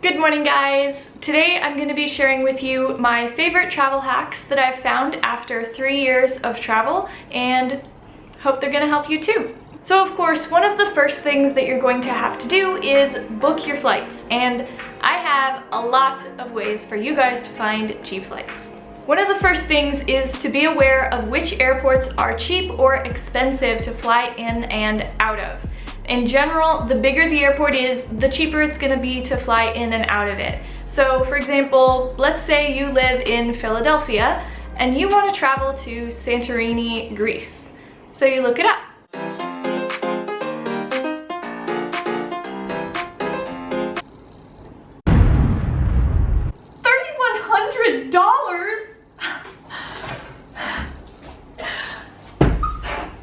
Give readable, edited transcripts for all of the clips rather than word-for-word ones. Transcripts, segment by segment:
Good morning, guys! Today I'm going to be sharing with you my favorite travel hacks that I've found after 3 years of travel, and hope they're going to help you too. So of course, one of the first things that you're going to have to do is book your flights, and I have a lot of ways for you guys to find cheap flights. One of the first things is to be aware of which airports are cheap or expensive to fly in and out of. In general, the bigger the airport is, the cheaper it's going to be to fly in and out of it. So for example, let's say you live in Philadelphia and you want to travel to Santorini, Greece. So you look it up. $3,100?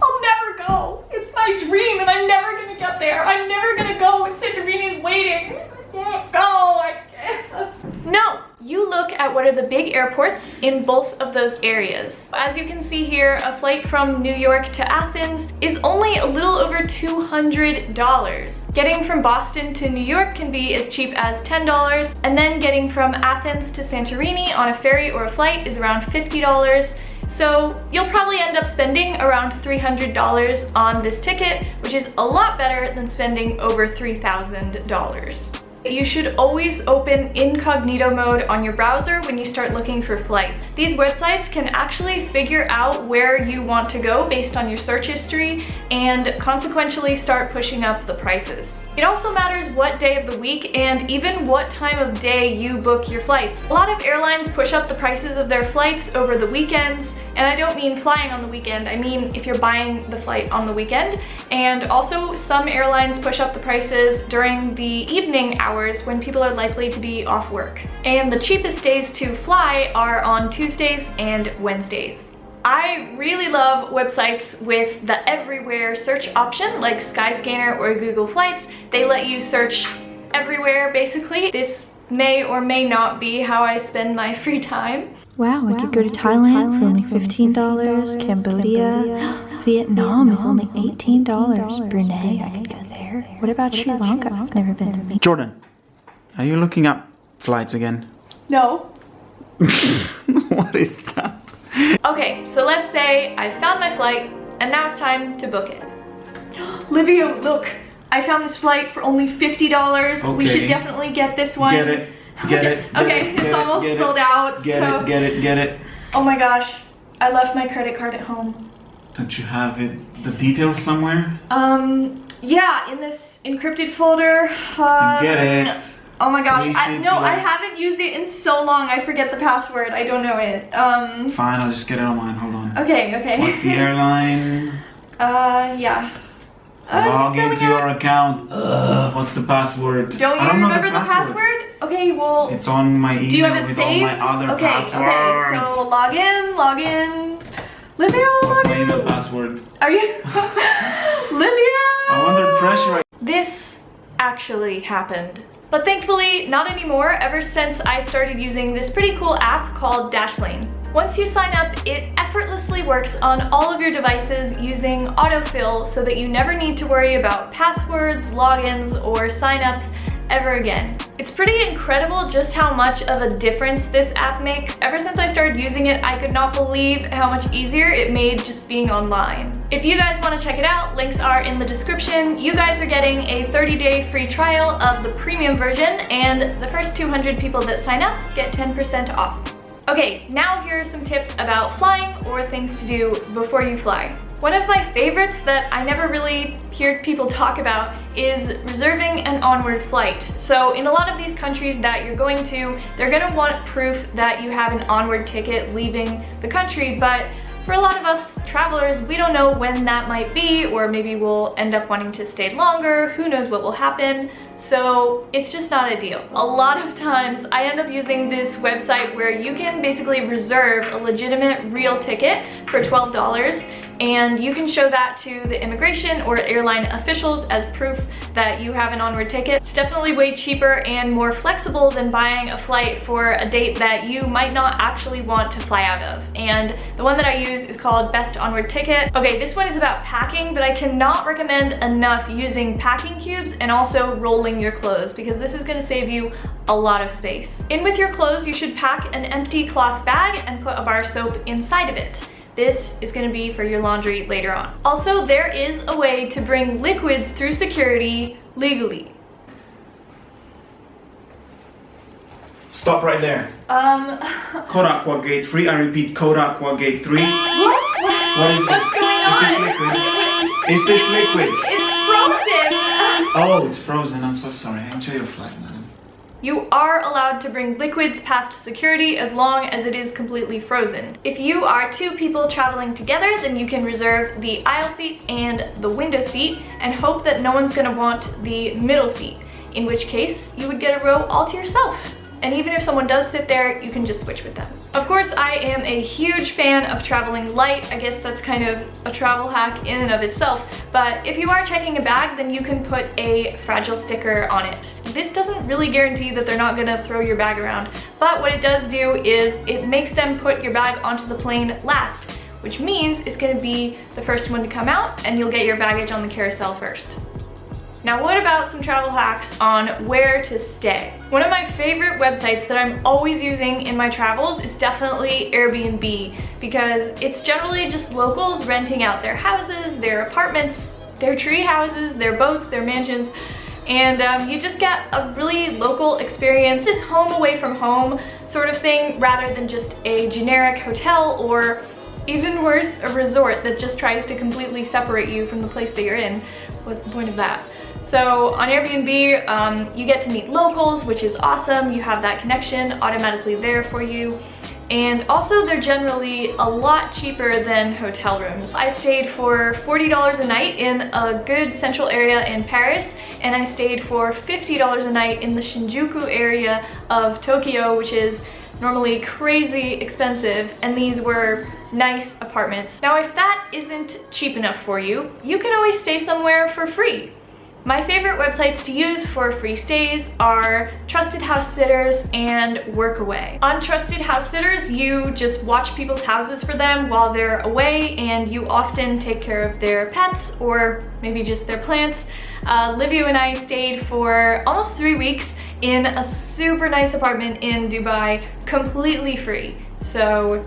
I'll never go. It's my dream and I'm never gonna get there. I'm never gonna go when Santorini is waiting. I can't go. I can't. No, you look at what are the big airports in both of those areas. As you can see here, a flight from New York to Athens is only a little over $200. Getting from Boston to New York can be as cheap as $10, and then getting from Athens to Santorini on a ferry or a flight is around $50. So you'll probably end up spending around $300 on this ticket, which is a lot better than spending over $3,000. You should always open incognito mode on your browser when you start looking for flights. These websites can actually figure out where you want to go based on your search history and consequentially start pushing up the prices. It also matters what day of the week and even what time of day you book your flights. A lot of airlines push up the prices of their flights over the weekends, and I don't mean flying on the weekend, I mean if you're buying the flight on the weekend. And also some airlines push up the prices during the evening hours when people are likely to be off work. And the cheapest days to fly are on Tuesdays and Wednesdays. I really love websites with the everywhere search option like Skyscanner or Google Flights. They let you search everywhere basically. This may or may not be how I spend my free time. Wow, I could go to Thailand for only $15, Cambodia, Vietnam is only $18, Brunei, I could go there. What about Sri Lanka? I've never been to. Jordan, are you looking up flights again? No. What is that? Okay, so let's say I found my flight and now it's time to book it. Livia, look, I found this flight for only $50. Okay. We should definitely get this one. Get it. Get it. Okay, it's almost sold out. Get it. Oh my gosh, I left my credit card at home. Don't you have the details somewhere? Yeah, in this encrypted folder. Get it. Oh my gosh, I haven't used it in so long, I forget the password, I don't know it. Fine, I'll just get it on mine, hold on. Okay. What's the airline? Yeah. Log into your account. What's the password? Don't you remember the password? Okay, well... It's on my email. Do you have it with saved? all my other passwords. Okay, so log in. Livia, What's my email password? Are you... Livia! I'm under pressure. This actually happened. But thankfully, not anymore, ever since I started using this pretty cool app called Dashlane. Once you sign up, it effortlessly works on all of your devices using autofill so that you never need to worry about passwords, logins, or signups ever again. It's pretty incredible just how much of a difference this app makes. Ever since I started using it, I could not believe how much easier it made just being online. If you guys want to check it out, links are in the description. You guys are getting a 30-day free trial of the premium version, and the first 200 people that sign up get 10% off. Okay, now here are some tips about flying or things to do before you fly. One of my favorites that I never really hear people talk about is reserving an onward flight. So in a lot of these countries that you're going to, they're gonna want proof that you have an onward ticket leaving the country, but for a lot of us travelers, we don't know when that might be, or maybe we'll end up wanting to stay longer, who knows what will happen, so it's just not ideal. A lot of times I end up using this website where you can basically reserve a legitimate real ticket for $12, and you can show that to the immigration or airline officials as proof that you have an onward ticket. It's definitely way cheaper and more flexible than buying a flight for a date that you might not actually want to fly out of. And the one that I use is called Best Onward Ticket. Okay, this one is about packing, but I cannot recommend enough using packing cubes and also rolling your clothes, because this is going to save you a lot of space. In with your clothes, you should pack an empty cloth bag and put a bar of soap inside of it. This is going to be for your laundry later on. Also, there is a way to bring liquids through security legally. Stop right there. Code Aqua Gate 3. I repeat, Code Aqua Gate 3. What is this? What's going on? Is this liquid? Is this liquid? It's frozen! Oh, it's frozen. I'm so sorry. Enjoy your flight, madam. You are allowed to bring liquids past security as long as it is completely frozen. If you are 2 people traveling together, then you can reserve the aisle seat and the window seat and hope that no one's gonna want the middle seat, in which case you would get a row all to yourself. And even if someone does sit there, you can just switch with them. Of course, I am a huge fan of traveling light. I guess that's kind of a travel hack in and of itself. But if you are checking a bag, then you can put a fragile sticker on it. This doesn't really guarantee that they're not gonna throw your bag around, but what it does do is it makes them put your bag onto the plane last, which means it's gonna be the first one to come out and you'll get your baggage on the carousel first. Now, what about some travel hacks on where to stay? One of my favorite websites that I'm always using in my travels is definitely Airbnb, because it's generally just locals renting out their houses, their apartments, their tree houses, their boats, their mansions, and you just get a really local experience, this home away from home sort of thing, rather than just a generic hotel or even worse, a resort that just tries to completely separate you from the place that you're in. What's the point of that? So on Airbnb, you get to meet locals, which is awesome. You have that connection automatically there for you. And also they're generally a lot cheaper than hotel rooms. I stayed for $40 a night in a good central area in Paris, and I stayed for $50 a night in the Shinjuku area of Tokyo, which is normally crazy expensive, and these were nice apartments. Now, if that isn't cheap enough for you, you can always stay somewhere for free. My favorite websites to use for free stays are Trusted House Sitters and Workaway. On Trusted House Sitters, you just watch people's houses for them while they're away, and you often take care of their pets or maybe just their plants. Livia and I stayed for almost 3 weeks in a super nice apartment in Dubai, completely free. So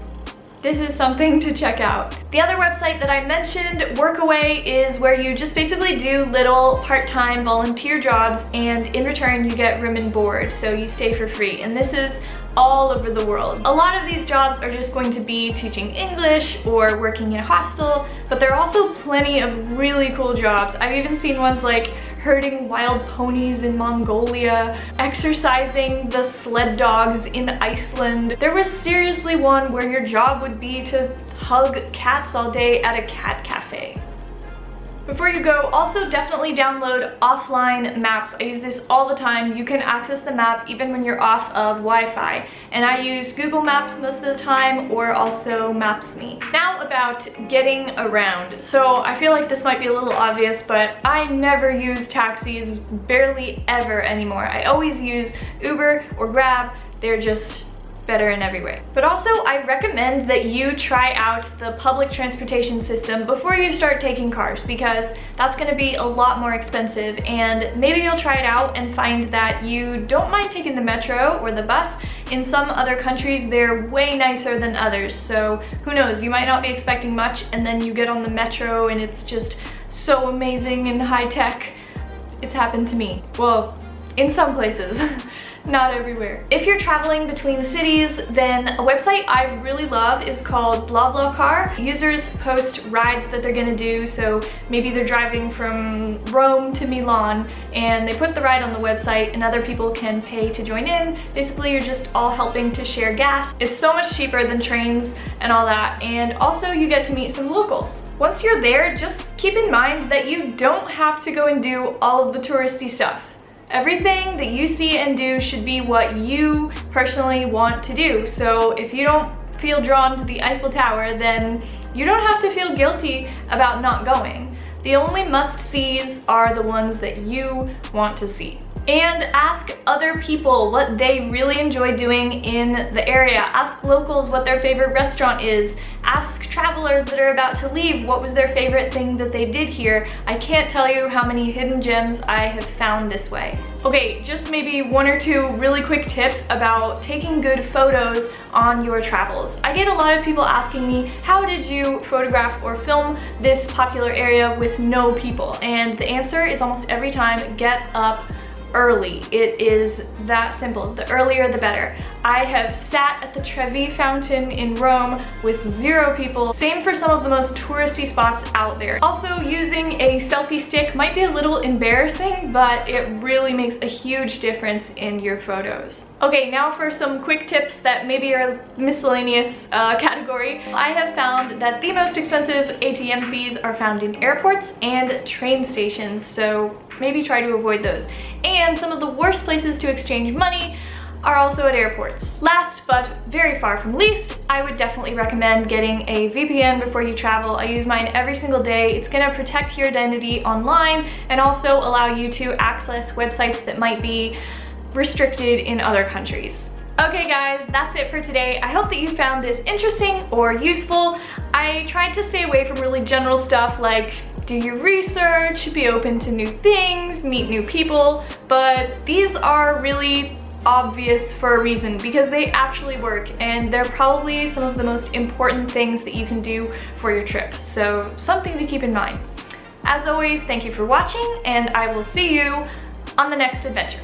this is something to check out. The other website that I mentioned, Workaway, is where you just basically do little part-time volunteer jobs, and in return you get room and board, so you stay for free. And this is all over the world. A lot of these jobs are just going to be teaching English or working in a hostel, but there are also plenty of really cool jobs. I've even seen ones like herding wild ponies in Mongolia, exercising the sled dogs in Iceland. There was seriously one where your job would be to hug cats all day at a cat cafe. Before you go, also definitely download offline maps. I use this all the time. You can access the map even when you're off of Wi-Fi. And I use Google Maps most of the time, or also Maps.me. Now about getting around. So I feel like this might be a little obvious, but I never use taxis, barely ever anymore. I always use Uber or Grab. They're just better in every way. But also, I recommend that you try out the public transportation system before you start taking cars, because that's gonna be a lot more expensive, and maybe you'll try it out and find that you don't mind taking the metro or the bus. In some other countries, they're way nicer than others, so who knows, you might not be expecting much, and then you get on the metro and it's just so amazing and high-tech. It's happened to me. Well, in some places. Not everywhere. If you're traveling between cities, then a website I really love is called BlaBlaCar. Users post rides that they're gonna do, so maybe they're driving from Rome to Milan, and they put the ride on the website and other people can pay to join in. Basically, you're just all helping to share gas. It's so much cheaper than trains and all that, and also you get to meet some locals. Once you're there, just keep in mind that you don't have to go and do all of the touristy stuff. Everything that you see and do should be what you personally want to do. So if you don't feel drawn to the Eiffel Tower, then You don't have to feel guilty about not going. The only must-sees are the ones that you want to see. And ask other people what they really enjoy doing in the area. Ask locals what their favorite restaurant is. Ask travelers that are about to leave what was their favorite thing that they did here. I can't tell you how many hidden gems I have found this way. Okay, just maybe 1 or 2 really quick tips about taking good photos on your travels. I get a lot of people asking me, how did you photograph or film this popular area with no people? And the answer is almost every time, get up early. It is that simple. The earlier the better. I have sat at the Trevi fountain in Rome with 0 people. Same for some of the most touristy spots out there. Also, using a selfie stick might be a little embarrassing, but it really makes a huge difference in your photos. Okay, now for some quick tips that maybe are miscellaneous category. I have found that the most expensive ATM fees are found in airports and train stations, so maybe try to avoid those. And some of the worst places to exchange money are also at airports. Last but very far from least, I would definitely recommend getting a VPN before you travel. I use mine every single day. It's gonna protect your identity online and also allow you to access websites that might be restricted in other countries. Okay guys, that's it for today. I hope that you found this interesting or useful. I tried to stay away from really general stuff like do your research, be open to new things, meet new people, but these are really obvious for a reason because they actually work and they're probably some of the most important things that you can do for your trip. So something to keep in mind. As always, thank you for watching and I will see you on the next adventure.